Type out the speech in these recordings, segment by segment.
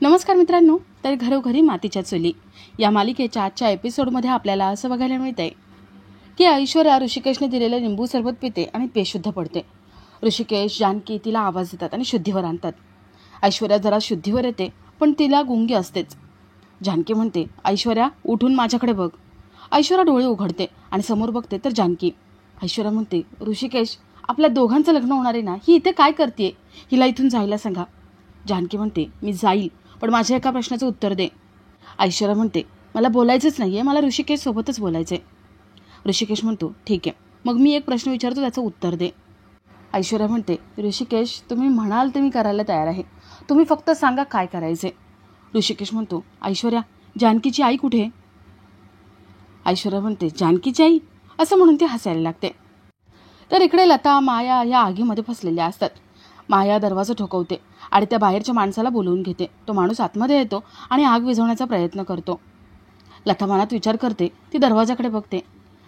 नमस्कार मित्रांनो. तर घरोघरी मातीच्या चुली या मालिकेच्या आजच्या एपिसोडमध्ये आपल्याला असं बघायला मिळतंय की ऐश्वर्या ऋषिकेशने दिलेलं लिंबू सरबत पिते आणि बेशुद्ध पडते. ऋषिकेश, जानकी तिला आवाज देतात आणि शुद्धीवर आणतात. ऐश्वर्या जरा शुद्धीवर येते, पण तिला गुंगी असतेच. जानकी म्हणते, ऐश्वर्या उठून माझ्याकडे बघ. ऐश्वर्या डोळे उघडते आणि समोर बघते तर जानकी. ऐश्वर्या म्हणते, ऋषिकेश, आपल्या दोघांचं लग्न होणार आहे ना, ही इथे काय करते? हिला इथून जायला सांगा. जानकी म्हणते, मी जाईल, पण माझ्या एका प्रश्नाचं उत्तर दे. ऐश्वर्या म्हणते, मला बोलायचंच नाही आहे, मला ऋषिकेश सोबतच बोलायचं आहे. ऋषिकेश म्हणतो, ठीक आहे, मग मी एक प्रश्न विचारतो, त्याचं उत्तर दे. ऐश्वर्या म्हणते, ऋषिकेश, तुम्ही म्हणाल ते मी करायला तयार आहे, तुम्ही फक्त सांगा काय करायचे. ऋषिकेश म्हणतो, ऐश्वर्या, जानकीची आई कुठे? ऐश्वर्या म्हणते, जानकीची आई? असं म्हणून ती हसायला लागते. तर इकडे लता, माया या आगीमध्ये फसलेल्या असतात. माया दरवाजा ठोकवते आणि त्या बाहेरच्या माणसाला बोलवून घेते. तो माणूस आतमध्ये येतो आणि आग विझवण्याचा प्रयत्न करतो. लता मनात विचार करते. ती दरवाजाकडे बघते.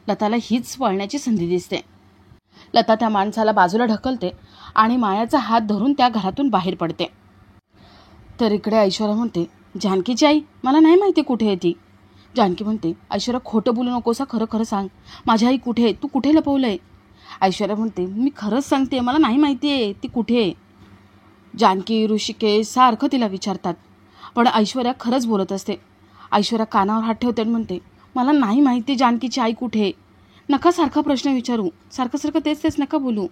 लताला हीच पळण्याची संधी दिसते. लता त्या माणसाला बाजूला ढकलते आणि मायाचा हात धरून त्या घरातून बाहेर पडते. तर इकडे ऐश्वर्या म्हणते, जानकीची आई? मला नाही माहिती कुठे आहे ती. जानकी म्हणते, ऐश्वर्या, खोटं बोलू नकोसा, खरं खरं सांग, माझी आई कुठे आहे? तू कुठे लपवलंय? ऐश्वर्या म्हणते, मी खरंच सांगते, मला नाही माहिती आहे ती कुठे आहे. जानकी, ऋषिकेश सारखं तिला विचारतात, पण ऐश्वर्या खरंच बोलत असते. ऐश्वर्या कानावर हात ठेवते आणि म्हणते, मला नाही माहिती जानकीची आई कुठे आहे. नका सारखा प्रश्न विचारू, सारखं तेच नका बोलू.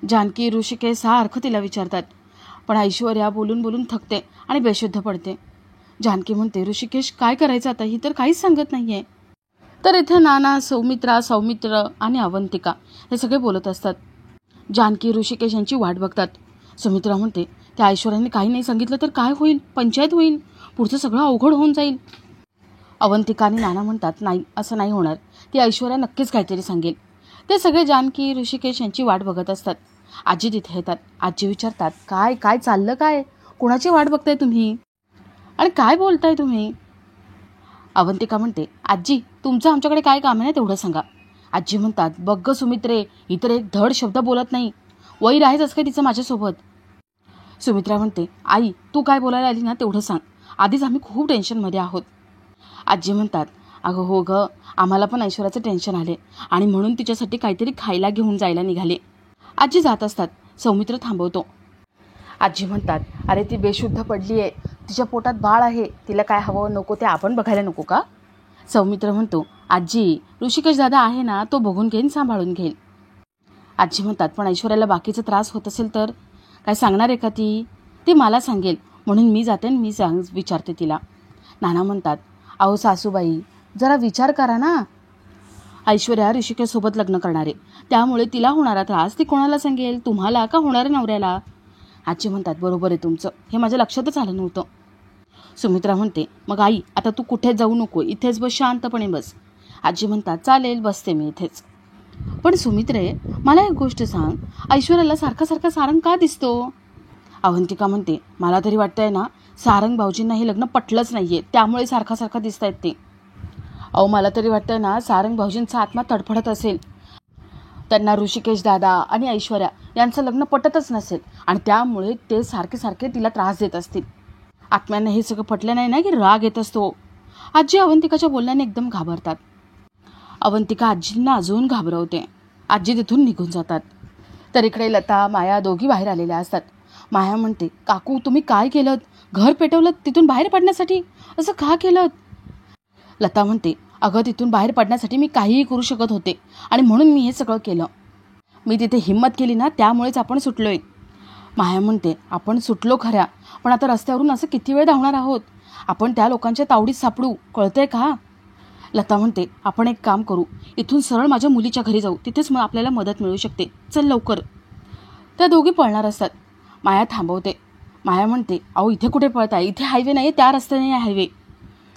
जानकी, ऋषिकेश सारखं तिला विचारतात, पण ऐश्वर्या बोलून बोलून थकते आणि बेशुद्ध पडते. जानकी म्हणते, ऋषिकेश, काय करायचं आता? ही तर काहीच सांगत नाही आहे. तर इथे नाना, सौमित्र आणि अवंतिका हे सगळे बोलत असतात. जानकी, ऋषिकेश यांची वाट बघतात. सुमित्रा म्हणते, त्या ऐश्वर्याने काही नाही सांगितलं तर काय होईल? पंचायत होईल, पुढचं सगळं अवघड होऊन जाईल. अवंतिका आणि नाना म्हणतात, नाही, असं नाही होणार, ती ऐश्वर्या नक्कीच काहीतरी सांगेल. ते सगळे जानकी, ऋषिकेश यांची वाट बघत असतात. आजी तिथे येतात. आजी विचारतात, काय काय चाललं? काय, कुणाची वाट बघताय तुम्ही आणि काय बोलताय तुम्ही? अवंतिका म्हणते, आजी, तुमचं आमच्याकडे काय काम आहे ना, तेवढं सांगा. आजी म्हणतात, बघ ग सुमित्रे, ही तर एक धड शब्द बोलत नाही. वैर आहेच असं काय तिचं माझ्यासोबत? सुमित्रा म्हणते, आई, तू काय बोलायला आली ना, तेवढं सांग, आधीच आम्ही खूप टेन्शनमध्ये आहोत. आजी म्हणतात, अगं हो ग, आम्हाला पण ऐश्वर्याचं टेन्शन आले आणि म्हणून तिच्यासाठी काहीतरी खायला घेऊन जायला निघाले. आजी जात असतात. सौमित्र थांबवतो. आजी म्हणतात, अरे ती बेशुद्ध पडली आहे, तिच्या पोटात बाळ आहे, तिला काय हवं नको ते आपण बघायला नको का? सौमित्र म्हणतो, आजी, ऋषिकेश दादा आहे ना, तो बघून घेईन, सांभाळून घेईल. आजी म्हणतात, पण ऐश्वर्याला बाकीचा त्रास होत असेल तर काय सांगणार आहे का ती? ती मला सांगेल, म्हणून मी जाते आणि मी विचारते तिला. नाना म्हणतात, अहो सासूबाई, जरा विचार करा ना. ऐश्वर्या ऋषिकेशसोबत लग्न करणार आहे, त्यामुळे तिला होणारा त्रास ती कोणाला सांगेल, तुम्हाला का होणाऱ्या नवऱ्याला? आजी म्हणतात, बरोबर आहे तुमचं, हे माझ्या लक्षातच आलं नव्हतं. सुमित्रा म्हणते, मग आई, आता तू कुठे जाऊ नको, इथेच बस, शांतपणे बस. आजी म्हणतात, चालेल, बसते मी इथेच. पण सुमित्रे, मला एक गोष्ट सांग, ऐश्वर्याला सारखा सारंग का दिसतो? अवंतिका म्हणते, मला तरी वाटतंय ना, सारंग भाऊजींना हे लग्न पटलंच नाहीये, त्यामुळे सारखा दिसत आहेत ते. अहो, मला तरी वाटतंय ना, सारंग भाऊजींचा आत्मा तडफडत असेल. त्यांना ऋषिकेश दादा आणि ऐश्वर्या यांचं लग्न पटतच नसेल आणि त्यामुळे ते सारखे तिला त्रास देत असतील. आत्म्यांना हे सगळं पटलं नाही ना, की राग येत असतो. आजी अवंतिकाच्या बोलण्याने एकदम घाबरतात. अवंतिका आजींना अजून घाबरवते. आजी तिथून निघून जातात. तर इकडे लता, माया दोघी बाहेर आलेल्या असतात. माया म्हणते, काकू, तुम्ही काय केलं? घर पेटवलं तिथून बाहेर पडण्यासाठी? असं का केलं? लता म्हणते, अगं, तिथून बाहेर पडण्यासाठी मी काहीही करू शकत होते आणि म्हणून मी हे सगळं केलं. मी तिथे हिंमत केली ना, त्यामुळेच आपण सुटलोय. माया म्हणते, आपण सुटलो खऱ्या, पण आता रस्त्यावरून असं किती वेळ धावणार आहोत? आपण त्या लोकांच्या तावडीत सापडू, कळतंय का? लता म्हणते, आपण एक काम करू, इथून सरळ माझ्या मुलीच्या घरी जाऊ, तिथेच मग आपल्याला मदत मिळू शकते, चल लवकर. त्या दोघी पळणार असतात. माया थांबवते. माया म्हणते, अहो, इथे कुठे पळताय? इथे हायवे नाही, त्या रस्त्याने आहे हायवे.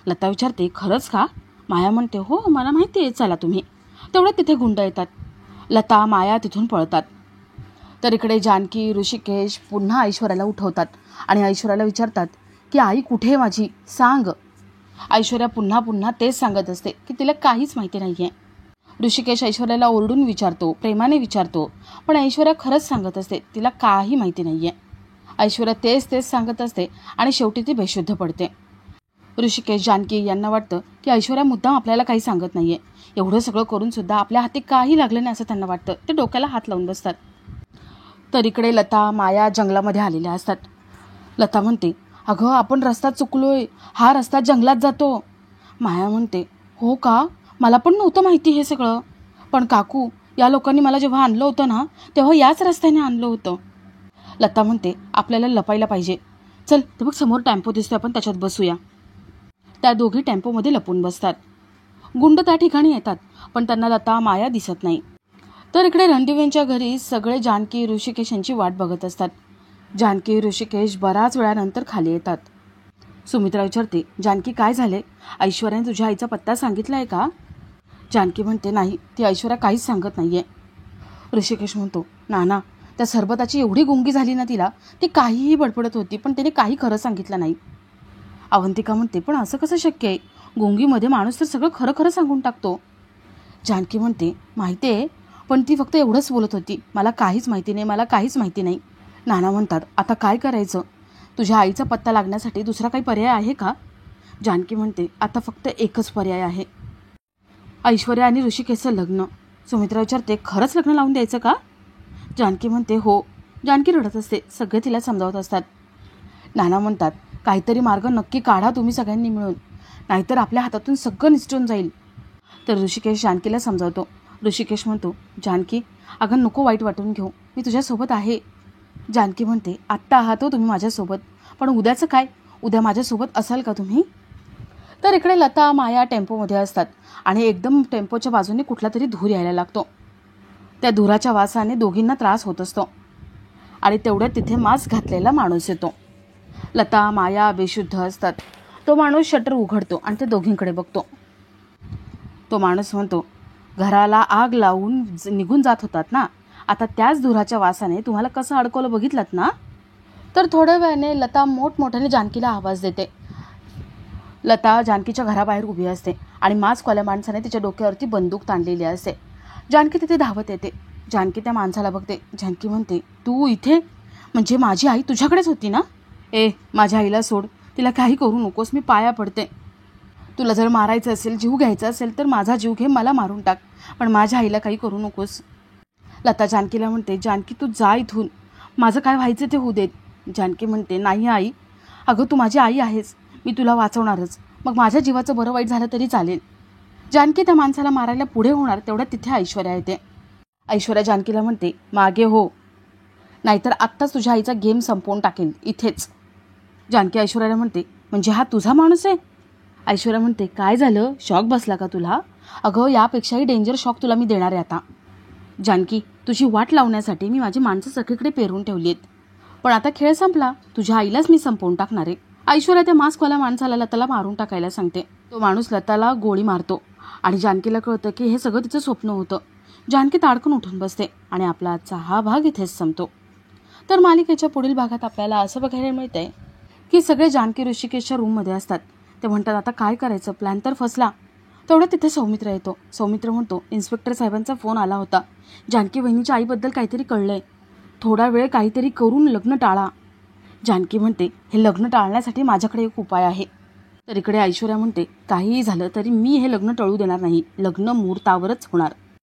लता विचारते, खरंच का? माया म्हणते, हो, मला माहिती आहे, चला तुम्ही. तेवढ्यात तिथे गुंड येतात. लता, माया तिथून पळतात. तर इकडे जानकी, ऋषिकेश पुन्हा ऐश्वर्याला उठवतात आणि ऐश्वर्याला विचारतात की आई कुठे आहे माझी, सांग. ऐश्वर्या पुन्हा तेच सांगत असते की तिला काहीच माहिती नाही आहे. ऋषिकेश ऐश्वर्याला ओरडून विचारतो, प्रेमाने विचारतो, पण ऐश्वर्या खरंच सांगत असते, तिला काही माहिती नाही आहे. ऐश्वर्या तेच तेच सांगत असते आणि शेवटी ती बेशुद्ध पडते. ऋषिकेश, जानकी यांना वाटतं की ऐश्वर्या मुद्दाम आपल्याला काही सांगत नाहीये. एवढं सगळं करून सुद्धा आपल्या हाती काही लागलं नाही असं त्यांना वाटतं. ते डोक्याला हात लावून बसतात. तर इकडे लता, माया जंगलामध्ये आलेल्या असतात. लता म्हणते, अगं आपण रस्ता चुकलोय, हा रस्ता जंगलात जातो. माया म्हणते, हो का, मला पण नव्हतं माहिती हे सगळं. पण काकू, या लोकांनी मला जेव्हा आणलं होतं ना तेव्हा याच रस्त्याने आणलं होतं. लता म्हणते, आपल्याला लपायला पाहिजे. चल, ते बघ समोर टेम्पो दिसतोय, आपण त्याच्यात बसूया. त्या दोघी टेम्पोमध्ये लपून बसतात. गुंड त्या ठिकाणी येतात, पण त्यांना लता, माया दिसत नाही. तर इकडे रणदिवेंच्या घरी सगळे जानकी, ऋषिकेश यांची वाट बघत असतात. जानकी, ऋषिकेश बराच वेळानंतर खाली येतात. सुमित्रा विचारते, जानकी काय झाले, ऐश्वर्याने तुझ्या आईचा पत्ता सांगितलाय का? जानकी म्हणते, नाही, ती ऐश्वर्या काहीच सांगत नाहीये. ऋषिकेश म्हणतो, नाना, त्या सरबताची एवढी गुंगी झाली ना तिला, ती काहीही बडबडत होती पण तिने काही खरं सांगितलं नाही. अवंतिका म्हणते, पण असं कसं शक्य आहे, गुंगीमध्ये माणूस तर सगळं खरं खरं सांगून टाकतो. जानकी म्हणते, माहिती आहे, पण ती फक्त एवढंच बोलत होती, मला काहीच माहिती नाही, मला काहीच माहिती नाही. नाना म्हणतात, आता काय करायचं, तुझ्या आईचा पत्ता लागण्यासाठी दुसरा काही पर्याय आहे का? जानकी म्हणते, आता फक्त एकच पर्याय आहे, ऐश्वर्या आणि ऋषिकेशचं लग्न. सुमित्रा विचारते, खरंच लग्न लावून द्यायचं का? जानकी म्हणते, हो. जानकी रडत असते, सगळे तिला समजावत असतात. नाना म्हणतात, काहीतरी मार्ग नक्की काढा तुम्ही सगळ्यांनी मिळून, नाहीतर आपल्या हातातून सगळं निसटून जाईल. तर ऋषिकेश जानकीला समजावतो. ऋषिकेश म्हणतो, जानकी, अगं नको वाईट वाटून घेऊ, मी तुझ्यासोबत आहे. जानकी म्हणते, आत्ता आहात हो तुम्ही माझ्यासोबत, पण उद्याचं काय, उद्या माझ्यासोबत असाल का तुम्ही? तर इकडे लता, माया टेम्पोमध्ये असतात आणि एकदम टेम्पोच्या बाजूने कुठला तरी धूर यायला लागतो. त्या धुराच्या वासाने दोघींना त्रास होत असतो आणि तेवढ्यात तिथे मास्क घातलेला माणूस येतो. लता, माया बेशुद्ध असतात. तो माणूस शटर उघडतो आणि ते दोघींकडे बघतो. तो माणूस म्हणतो, घराला आग लावून निघून जात होतात ना, आता त्याच धुराच्या वासाने तुम्हाला कसं अडकवलं बघितलात ना? तर थोड्या वेळाने लता मोठमोठ्याने जानकीला आवाज देते. लता जानकीच्या घराबाहेर उभी असते आणि मास्कवाल्या माणसाने तिच्या डोक्यावरती बंदूक ताणलेली असते. जानकी तिथे धावत येते. जानकी त्या माणसाला बघते. जानकी म्हणते, तू इथे, म्हणजे माझी आई तुझ्याकडेच होती ना? ए, माझ्या आईला सोड, तिला काही करू नकोस, मी पाया पडते. तुला जर मारायचं असेल, जीव घ्यायचा असेल तर माझा जीव घे, मला मारून टाक, पण माझ्या आईला काही करू नकोस. लता जानकीला म्हणते, जानकी तू जा इथून, माझं काय व्हायचं ते होऊ देत. जानकी म्हणते, नाही आई, अगं तू माझी आई आहेस, मी तुला वाचवणारच, मग माझ्या जीवाचं बरं वाईट झालं तरी चालेल. जानकी त्या माणसाला मारायला पुढे होणार तेवढ्यात तिथे ऐश्वर्या येते. ऐश्वर्या जानकीला म्हणते, मागे हो, नाहीतर आत्ताच तुझ्या आईचा गेम संपवून टाकेल इथेच. जानकी ऐश्वर्याला म्हणते, म्हणजे हा तुझा माणूस आहे? ऐश्वर्या म्हणते, काय झालं, शॉक बसला का तुला? अगं यापेक्षाही डेंजर शॉक तुला मी देणार आहे आता. जानकी, तुझी वाट लावण्यासाठी मी माझी माणसं सगळीकडे पेरून ठेवली आहेत, पण आता खेळ संपला, तुझ्या आईलाच मी संपवून टाकणार आहे. ऐश्वर्या त्या मास्कवाल्या माणसाला लताला मारून टाकायला सांगते. तो माणूस लताला गोळी मारतो आणि जानकीला कळतं की हे सगळं तिचं स्वप्न होतं. जानकी ताडकन उठून बसते आणि आपला आजचा हा भाग इथेच संपतो. तर मालिकेच्या पुढील भागात आपल्याला असं बघायला मिळतंय की सगळे जानकी ऋषिकेशच्या रूममध्ये असतात. ते म्हणतात, आता काय करायचं, प्लॅन तर फसला. तेवढ्यात तिथे सौमित्र येतो. सौमित्र म्हणतो, इन्स्पेक्टर साहेबांचा फोन आला होता, जानकी वहिनीच्या आईबद्दल काहीतरी कळलंय, थोडा वेळ काहीतरी करून लग्न टाळा. जानकी म्हणते, हे लग्न टाळण्यासाठी माझ्याकडे एक उपाय आहे. तर इकडे ऐश्वर्या म्हणते, काहीही झालं तरी मी हे लग्न टळू देणार नाही, लग्न मुहूर्तावरच होणार.